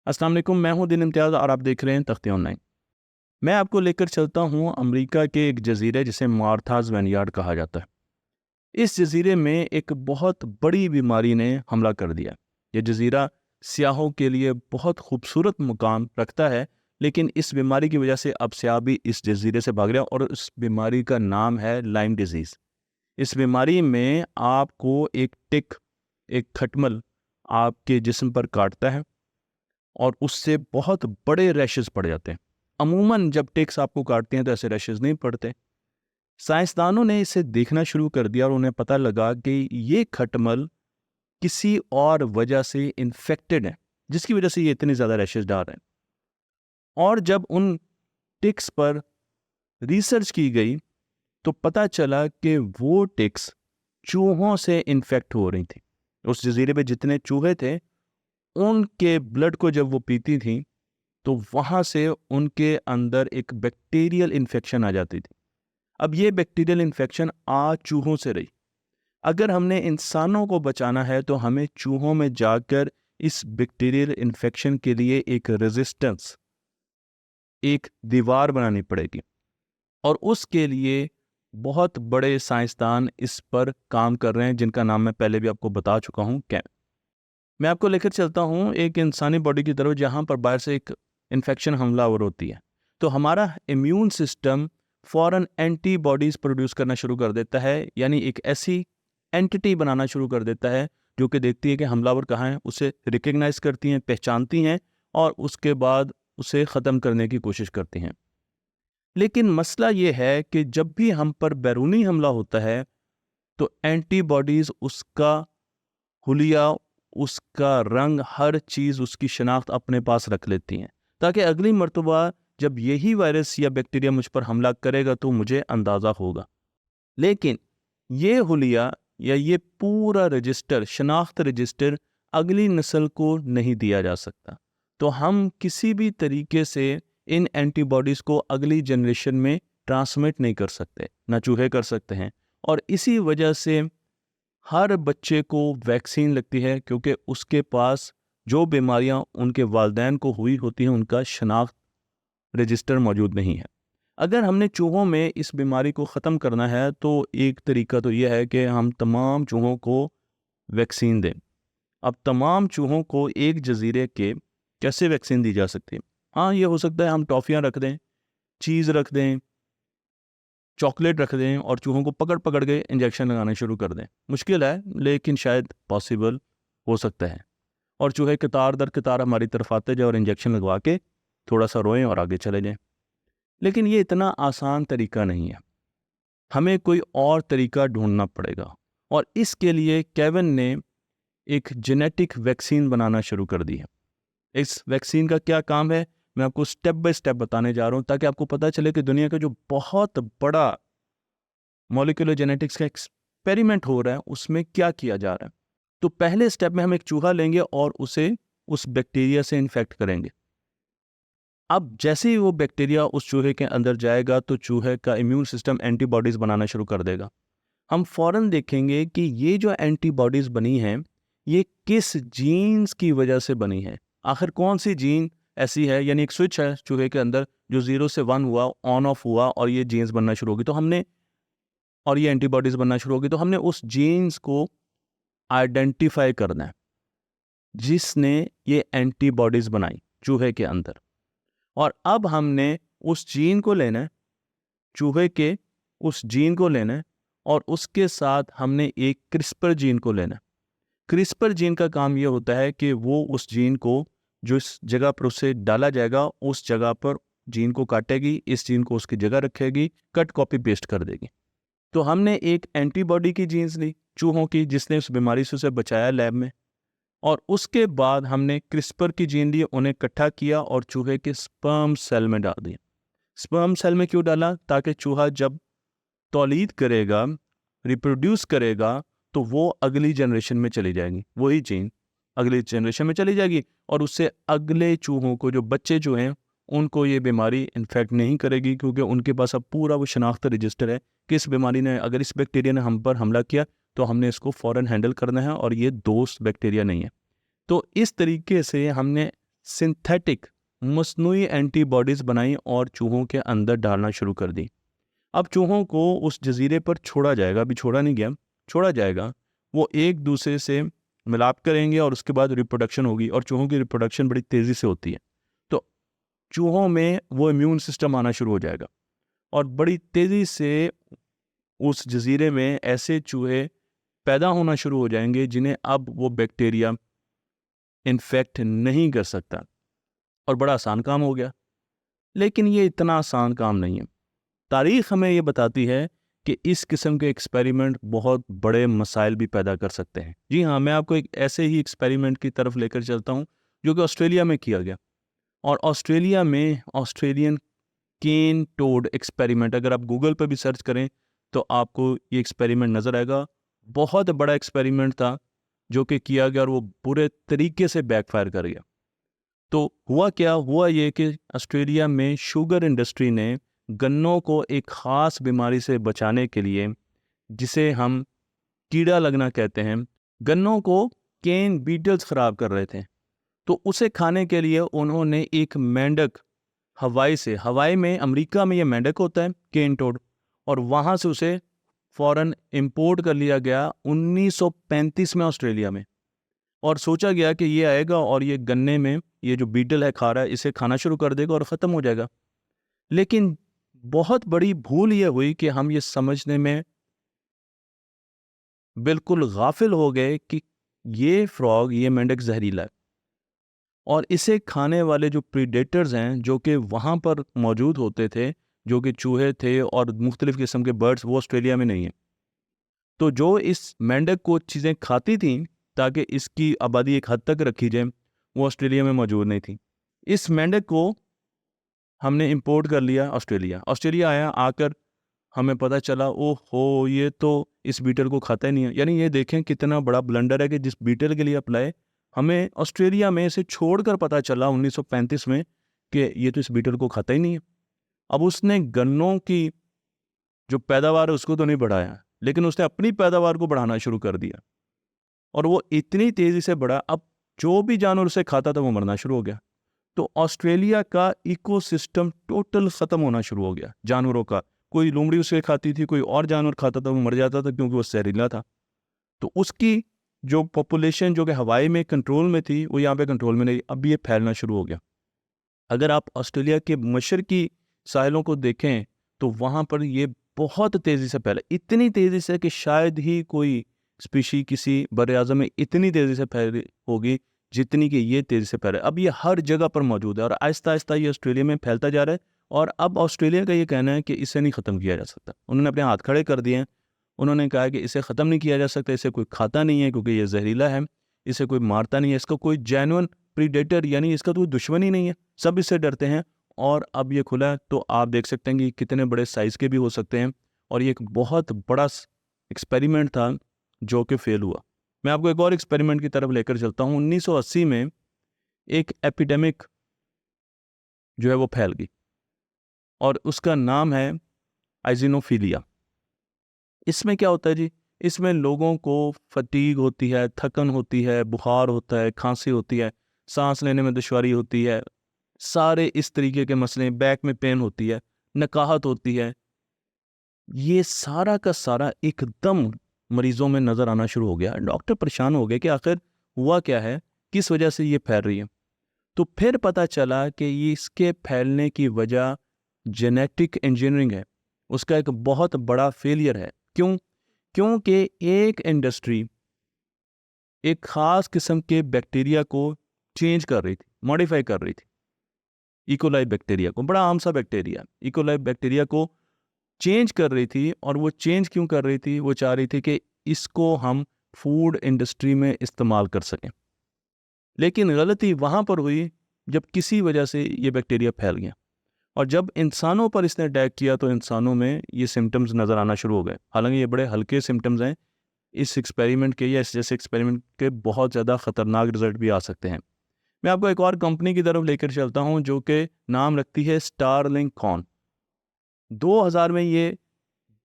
अस्सलाम वालेकुम, मैं हूं दिन इम्तियाज़ और आप देख रहे हैं तख्ती ऑनलाइन। मैं आपको लेकर चलता हूं अमेरिका के एक जजीरे जिसे मार्थाज विनयार्ड कहा जाता है। इस जजीरे में एक बहुत बड़ी बीमारी ने हमला कर दिया। ये जजीरा सियाहों के लिए बहुत खूबसूरत मुकाम रखता है, लेकिन इस बीमारी की वजह से अब सियाह भी इस जजीरे से भाग रहे हैं और उस बीमारी का नाम है लाइम डिजीज़। इस बीमारी में आपको एक टिक, एक खटमल आपके जिस्म पर काटता है और उससे बहुत बड़े रैशेस पड़ जाते हैं। अमूमन जब टिक्स आपको काटते हैं तो ऐसे रैशेस नहीं पड़ते। साइंसदानों ने इसे देखना शुरू कर दिया और उन्हें पता लगा कि ये खटमल किसी और वजह से इन्फेक्टेड है, जिसकी वजह से ये इतने ज़्यादा रैशेस डाल रहे हैं। और जब उन टिक्स पर रिसर्च की गई तो पता चला कि वो टिक्स चूहों से इन्फेक्ट हो रही थी। उस जजीरे पे जितने चूहे थे, उनके ब्लड को जब वो पीती थी तो वहाँ से उनके अंदर एक बैक्टीरियल इन्फेक्शन आ जाती थी। अब ये बैक्टीरियल इन्फेक्शन चूहों से रही। अगर हमने इंसानों को बचाना है तो हमें चूहों में जाकर इस बैक्टीरियल इन्फेक्शन के लिए एक रेजिस्टेंस, एक दीवार बनानी पड़ेगी। और उसके लिए बहुत बड़े साइंसदान इस पर काम कर रहे हैं, जिनका नाम मैं पहले भी आपको बता चुका हूँ। मैं आपको लेकर चलता हूँ एक इंसानी बॉडी की तरफ जहाँ पर बाहर से एक इन्फेक्शन हमलावर होती है, तो हमारा इम्यून सिस्टम फ़ौरन एंटीबॉडीज़ प्रोड्यूस करना शुरू कर देता है, यानी एक ऐसी एंटिटी बनाना शुरू कर देता है जो कि देखती है कि हमलावर कहाँ है, उसे रिकग्नाइज करती हैं, पहचानती हैं और उसके बाद उसे ख़त्म करने की कोशिश करती हैं। लेकिन मसला ये है कि जब भी हम पर बैरूनी हमला होता है तो एंटीबॉडीज़ उसका हुलिया, उसका रंग, हर चीज़, उसकी शनाख्त अपने पास रख लेती हैं, ताकि अगली मर्तबा जब यही वायरस या बैक्टीरिया मुझ पर हमला करेगा तो मुझे अंदाज़ा होगा। लेकिन ये हुलिया या ये पूरा रजिस्टर, शनाख्त रजिस्टर अगली नस्ल को नहीं दिया जा सकता। तो हम किसी भी तरीके से इन एंटीबॉडीज़ को अगली जनरेशन में ट्रांसमिट नहीं कर सकते, ना चूहे कर सकते हैं। और इसी वजह से हर बच्चे को वैक्सीन लगती है, क्योंकि उसके पास जो बीमारियां उनके वालिदैन को हुई होती हैं उनका शनाख्त रजिस्टर मौजूद नहीं है। अगर हमने चूहों में इस बीमारी को ख़त्म करना है तो एक तरीका तो यह है कि हम तमाम चूहों को वैक्सीन दें। अब तमाम चूहों को एक जजीरे के कैसे वैक्सीन दी जा सकती है? हाँ, ये हो सकता है हम टॉफ़ियाँ रख दें, चीज़ रख दें, चॉकलेट रख दें और चूहों को पकड़ पकड़ के इंजेक्शन लगाना शुरू कर दें। मुश्किल है, लेकिन शायद पॉसिबल हो सकता है। और चूहे कतार दर कतार हमारी तरफ आते जाए और इंजेक्शन लगवा के थोड़ा सा रोएं और आगे चले जाएं। लेकिन ये इतना आसान तरीका नहीं है, हमें कोई और तरीका ढूंढना पड़ेगा। और इसके लिए केविन ने एक जेनेटिक वैक्सीन बनाना शुरू कर दी है। इस वैक्सीन का क्या काम है, मैं आपको स्टेप बाय स्टेप बताने जा रहा हूँ, ताकि आपको पता चले कि दुनिया का जो बहुत बड़ा मॉलिक्यूलर जेनेटिक्स का एक्सपेरिमेंट हो रहा है उसमें क्या किया जा रहा है। तो पहले स्टेप में हम एक चूहा लेंगे और उसे उस बैक्टीरिया से इन्फेक्ट करेंगे। अब जैसे ही वो बैक्टीरिया उस चूहे के अंदर जाएगा तो चूहे का इम्यून सिस्टम एंटीबॉडीज़ बनाना शुरू कर देगा। हम फ़ौरन देखेंगे कि ये जो एंटीबॉडीज़ बनी हैं, ये किस जीन्स की वजह से बनी है। आखिर कौन सी जीन ऐसी है, यानी एक स्विच है चूहे के अंदर जो 0 से 1 हुआ, ऑन ऑफ हुआ और ये जीन्स बनना शुरू होगी, तो हमने और ये एंटीबॉडीज़ बनना शुरू होगी, तो हमने उस जीन्स को आइडेंटिफाई करना है जिसने ये एंटीबॉडीज़ बनाई चूहे के अंदर। और अब हमने उस जीन को लेना है, चूहे के उस जीन को लेना है और उसके साथ हमने एक क्रिस्पर जीन को लेना है। क्रिस्पर जीन का काम ये होता है कि वो उस जीन को जिस जगह पर उसे डाला जाएगा उस जगह पर जीन को काटेगी, इस जीन को उसकी जगह रखेगी, कट कॉपी पेस्ट कर देगी। तो हमने एक एंटीबॉडी की जीन्स ली चूहों की, जिसने उस बीमारी से उसे बचाया लैब में। और उसके बाद हमने क्रिस्पर की जीन ली, उन्हें इकट्ठा किया और चूहे के स्पर्म सेल में डाल दिया। स्पर्म सेल में क्यों डाला? ताकि चूहा जब तौलीद करेगा, रिप्रोड्यूस करेगा, तो वो अगली जनरेशन में चली जाएगी, वही जीन अगली जनरेशन में चली जाएगी और उससे अगले चूहों को, जो बच्चे जो हैं, उनको ये बीमारी इन्फेक्ट नहीं करेगी, क्योंकि उनके पास अब पूरा वो शनाख्त रजिस्टर है कि इस बीमारी ने, अगर इस बैक्टीरिया ने हम पर हमला किया तो हमने इसको फ़ौरन हैंडल करना है और ये दोस्त बैक्टीरिया नहीं है। तो इस तरीके से हमने सिंथेटिक मस्नूई एंटीबॉडीज़ बनाई और चूहों के अंदर डालना शुरू कर दी। अब चूहों को उस जजीरे पर छोड़ा जाएगा, अभी छोड़ा नहीं गया, छोड़ा जाएगा। वो एक दूसरे से मिलाप करेंगे और उसके बाद रिप्रोडक्शन होगी, और चूहों की रिप्रोडक्शन बड़ी तेज़ी से होती है। तो चूहों में वो इम्यून सिस्टम आना शुरू हो जाएगा और बड़ी तेज़ी से उस जजीरे में ऐसे चूहे पैदा होना शुरू हो जाएंगे जिन्हें अब वो बैक्टीरिया इन्फेक्ट नहीं कर सकता, और बड़ा आसान काम हो गया। लेकिन ये इतना आसान काम नहीं है। तारीख हमें ये बताती है कि इस किस्म के एक्सपेरिमेंट बहुत बड़े मसाइल भी पैदा कर सकते हैं। जी हाँ, मैं आपको एक ऐसे ही एक्सपेरिमेंट की तरफ लेकर चलता हूँ जो कि ऑस्ट्रेलिया में किया गया। और ऑस्ट्रेलिया में ऑस्ट्रेलियन केन टोड एक्सपेरिमेंट, अगर आप गूगल पर भी सर्च करें तो आपको ये एक्सपेरिमेंट नज़र आएगा। बहुत बड़ा एक्सपेरिमेंट था जो कि किया गया और वो बुरे तरीके से बैकफायर कर गया। तो हुआ क्या, हुआ ये कि ऑस्ट्रेलिया में शुगर इंडस्ट्री ने गन्नों को एक ख़ास बीमारी से बचाने के लिए, जिसे हम कीड़ा लगना कहते हैं, गन्नों को केन बीटल्स ख़राब कर रहे थे। तो उसे खाने के लिए उन्होंने एक मेंढक हवाई में, अमेरिका में ये मेंढक होता है केन टोड, और वहाँ से उसे फ़ौरन इंपोर्ट कर लिया गया 1935 में ऑस्ट्रेलिया में। और सोचा गया कि ये आएगा और ये गन्ने में ये जो बीटल है खा रहा है, इसे खाना शुरू कर देगा और ख़त्म हो जाएगा। लेकिन बहुत बड़ी भूल ये हुई कि हम ये समझने में बिल्कुल गाफिल हो गए कि ये फ्रॉग, ये मेंढक जहरीला है, और इसे खाने वाले जो प्रीडेटर्स हैं जो कि वहाँ पर मौजूद होते थे, जो कि चूहे थे और मुख्तलिफ़ किस्म के बर्ड्स, वो ऑस्ट्रेलिया में नहीं है। तो जो इस मेंढक को चीज़ें खाती थीं ताकि इसकी आबादी एक हद तक रखी जाए, वो ऑस्ट्रेलिया में मौजूद नहीं थी। इस मेंढक को हमने इंपोर्ट कर लिया ऑस्ट्रेलिया आया, आकर हमें पता चला ओहो, ये तो इस बीटल को खाता ही नहीं है। यानी ये देखें कितना बड़ा ब्लंडर है कि जिस बीटल के लिए अप्लाई, हमें ऑस्ट्रेलिया में इसे छोड़कर पता चला 1935 में कि ये तो इस बीटल को खाता ही नहीं है। अब उसने गन्नों की जो पैदावार है उसको तो नहीं बढ़ाया, लेकिन उसने अपनी पैदावार को बढ़ाना शुरू कर दिया, और वो इतनी तेज़ी से बढ़ा, अब जो भी जानवर उसे खाता था वो मरना शुरू हो गया। तो ऑस्ट्रेलिया का इकोसिस्टम टोटल ख़त्म होना शुरू हो गया जानवरों का। कोई लोमड़ी उसे खाती थी, कोई और जानवर खाता था, वो मर जाता था क्योंकि वो जहरीला था। तो उसकी जो पॉपुलेशन जो कि हवाई में कंट्रोल में थी, वो यहाँ पे कंट्रोल में नहीं, अब ये फैलना शुरू हो गया। अगर आप ऑस्ट्रेलिया के मशरकी साहिलों को देखें तो वहाँ पर ये बहुत तेज़ी से फैला, इतनी तेज़ी से कि शायद ही कोई स्पीशी किसी बर्रे-आज़म में इतनी तेज़ी से फैली होगी जितनी कि ये तेज़ी से फैला है। अब ये हर जगह पर मौजूद है और आहिस्ता-आहिस्ता ये ऑस्ट्रेलिया में फैलता जा रहा है, और अब ऑस्ट्रेलिया का ये कहना है कि इसे नहीं ख़त्म किया जा सकता। उन्होंने अपने हाथ खड़े कर दिए हैं। उन्होंने कहा कि इसे ख़त्म नहीं किया जा सकता, इसे कोई खाता नहीं है क्योंकि ये जहरीला है, इसे कोई मारता नहीं है, इसका कोई जेन्युइन प्रीडेटर यानी इसका तो कोई दुश्मन ही नहीं है, सब इससे डरते हैं। और अब ये खुला है तो आप देख सकते हैं कि कितने बड़े साइज़ के भी हो सकते हैं, और ये एक बहुत बड़ा एक्सपेरिमेंट था जो कि फेल हुआ। मैं आपको एक और एक्सपेरिमेंट की तरफ लेकर चलता हूँ। 1980 में एक एपिडेमिक जो है वो फैल गई, और उसका नाम है आइजिनोफीलिया। इसमें क्या होता है जी, इसमें लोगों को फटीग होती है, थकन होती है, बुखार होता है, खांसी होती है, सांस लेने में दुश्वारी होती है, सारे इस तरीके के मसले, बैक में पेन होती है, नकाहत होती है। ये सारा का सारा एकदम मरीजों में नज़र आना शुरू हो गया। डॉक्टर परेशान हो गए कि आखिर हुआ क्या है, किस वजह से ये फैल रही है। तो फिर पता चला कि ये इसके फैलने की वजह जेनेटिक इंजीनियरिंग है, उसका एक बहुत बड़ा फेलियर है। क्यों? क्योंकि एक इंडस्ट्री एक ख़ास किस्म के बैक्टीरिया को चेंज कर रही थी, मॉडिफाई कर रही थी। इकोलाई बैक्टीरिया को, बड़ा आम सा बैक्टीरिया, इकोलाई बैक्टीरिया को चेंज कर रही थी। और वो चेंज क्यों कर रही थी? वो चाह रही थी कि इसको हम फूड इंडस्ट्री में इस्तेमाल कर सकें। लेकिन गलती वहाँ पर हुई जब किसी वजह से ये बैक्टीरिया फैल गया, और जब इंसानों पर इसने अटैक किया तो इंसानों में ये सिम्टम्स नज़र आना शुरू हो गए। हालांकि ये बड़े हल्के सिम्टम्स हैं, इस एक्सपेरिमेंट के या इस जैसे एक्सपेरिमेंट के बहुत ज़्यादा ख़तरनाक रिजल्ट भी आ सकते हैं। मैं आपको एक और कंपनी की तरफ लेकर चलता हूँ जो कि नाम रखती है स्टारलिंक कॉन। 2000 में ये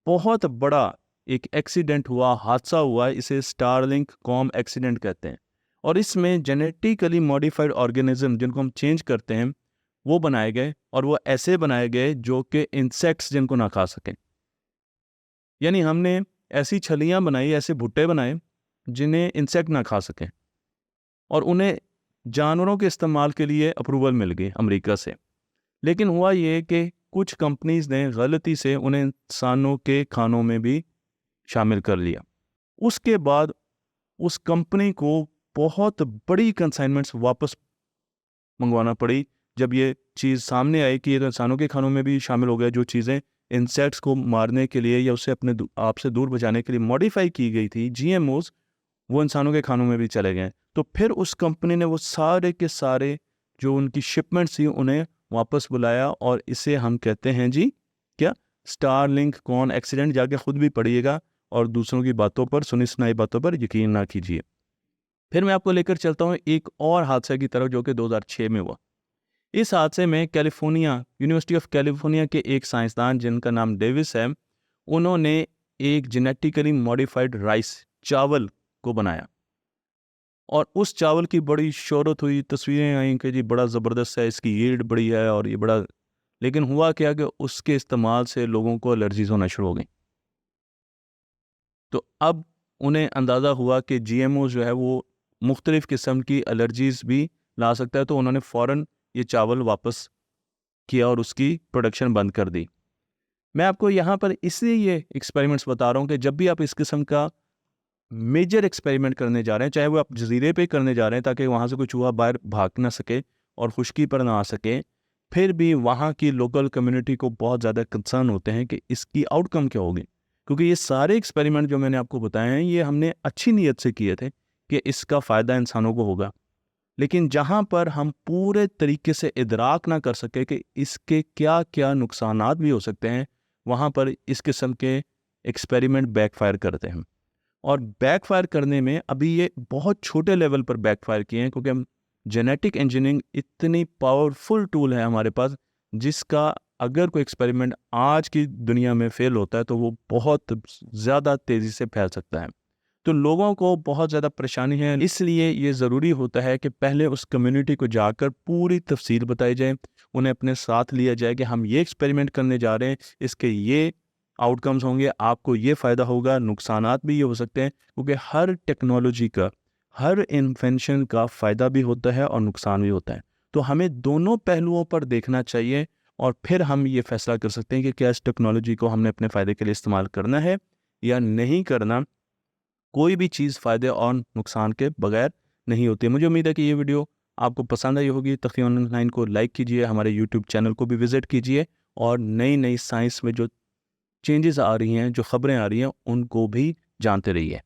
बहुत बड़ा एक एक्सीडेंट हुआ, हादसा हुआ, इसे स्टारलिंक कॉम एक्सीडेंट कहते हैं। और इसमें जेनेटिकली मॉडिफाइड ऑर्गेनिज्म जिनको हम चेंज करते हैं वो बनाए गए, और वो ऐसे बनाए गए जो कि इंसेक्ट्स जिनको ना खा सकें। यानी हमने ऐसी छलियां बनाई, ऐसे भुट्टे बनाए जिन्हें इंसेक्ट ना खा सकें, और उन्हें जानवरों के इस्तेमाल के लिए अप्रूवल मिल गई अमेरिका से। लेकिन हुआ ये कि कुछ कंपनीज ने गलती से उन्हें इंसानों के खानों में भी शामिल कर लिया। उसके बाद उस कंपनी को बहुत बड़ी कंसाइनमेंट्स वापस मंगवाना पड़ी जब ये चीज़ सामने आई कि ये तो इंसानों के खानों में भी शामिल हो गया। जो चीज़ें इंसेक्ट्स को मारने के लिए या उसे अपने आप से दूर बचाने के लिए मॉडिफाई की गई थी, जीएमओज, वो इंसानों के खानों में भी चले गए। तो फिर उस कंपनी ने वो सारे के सारे जो उनकी शिपमेंट्स थी उन्हें वापस बुलाया, और इसे हम कहते हैं जी क्या, स्टारलिंक कॉन एक्सीडेंट। जाके खुद भी पढ़िएगा और दूसरों की बातों पर, सुनी सुनाई बातों पर यकीन ना कीजिए। फिर मैं आपको लेकर चलता हूँ एक और हादसे की तरफ जो कि 2006 में हुआ। इस हादसे में यूनिवर्सिटी ऑफ कैलिफोर्निया के एक साइंसदान जिनका नाम डेविस है, उन्होंने एक जेनेटिकली मॉडिफाइड राइस, चावल को बनाया, और उस चावल की बड़ी शोहरत हुई, तस्वीरें आई कि जी बड़ा ज़बरदस्त है, इसकी यील्ड बड़ी है और ये बड़ा। लेकिन हुआ क्या कि उसके इस्तेमाल से लोगों को एलर्जीज होना शुरू हो गई। तो अब उन्हें अंदाज़ा हुआ कि जीएमओ जो है वो मुख्तलिफ़ किस्म की एलर्जीज़ भी ला सकता है, तो उन्होंने फ़ौरन ये चावल वापस किया और उसकी प्रोडक्शन बंद कर दी। मैं आपको यहाँ पर इसलिए ये एक्सपेरिमेंट्स बता रहा हूँ कि जब भी आप इस किस्म का मेजर एक्सपेरिमेंट करने जा रहे हैं, चाहे वो आप जजीरे पे करने जा रहे हैं ताकि वहाँ से कोई चूहा बाहर भाग ना सके और खुश्की पर ना आ सके, फिर भी वहाँ की लोकल कम्युनिटी को बहुत ज़्यादा कंसर्न होते हैं कि इसकी आउटकम क्या होगी। क्योंकि ये सारे एक्सपेरिमेंट जो मैंने आपको बताए हैं ये हमने अच्छी नीयत से किए थे कि इसका फ़ायदा इंसानों को होगा, लेकिन जहाँ पर हम पूरे तरीके से इदराक ना कर सके कि इसके क्या क्या नुकसानात भी हो सकते हैं, वहाँ पर इस किस्म के एक्सपेरिमेंट बैकफायर करते हैं। और बैकफायर करने में अभी ये बहुत छोटे लेवल पर बैकफायर किए हैं, क्योंकि हम जेनेटिक इंजीनियरिंग इतनी पावरफुल टूल है हमारे पास, जिसका अगर कोई एक्सपेरिमेंट आज की दुनिया में फेल होता है तो वो बहुत ज़्यादा तेज़ी से फैल सकता है। तो लोगों को बहुत ज़्यादा परेशानी है, इसलिए ये ज़रूरी होता है कि पहले उस कम्युनिटी को जाकर पूरी तफसील बताई जाए, उन्हें अपने साथ लिया जाए कि हम ये एक्सपेरिमेंट करने जा रहे हैं, इसके ये आउटकम्स होंगे, आपको ये फ़ायदा होगा, नुकसानात भी ये हो सकते हैं। क्योंकि हर टेक्नोलॉजी का, हर इन्वेंशन का फ़ायदा भी होता है और नुकसान भी होता है। तो हमें दोनों पहलुओं पर देखना चाहिए और फिर हम ये फैसला कर सकते हैं कि क्या इस टेक्नोलॉजी को हमने अपने फ़ायदे के लिए इस्तेमाल करना है या नहीं करना। कोई भी चीज़ फ़ायदे और नुकसान के बगैर नहीं होती है। मुझे उम्मीद है कि ये वीडियो आपको पसंद आई होगी। तकनी ऑनलाइन को लाइक कीजिए, हमारे यूट्यूब चैनल को भी विज़िट कीजिए, और नई नई साइंस में जो चेंजेस आ रही हैं, जो ख़बरें आ रही हैं, उनको भी जानते रहिए।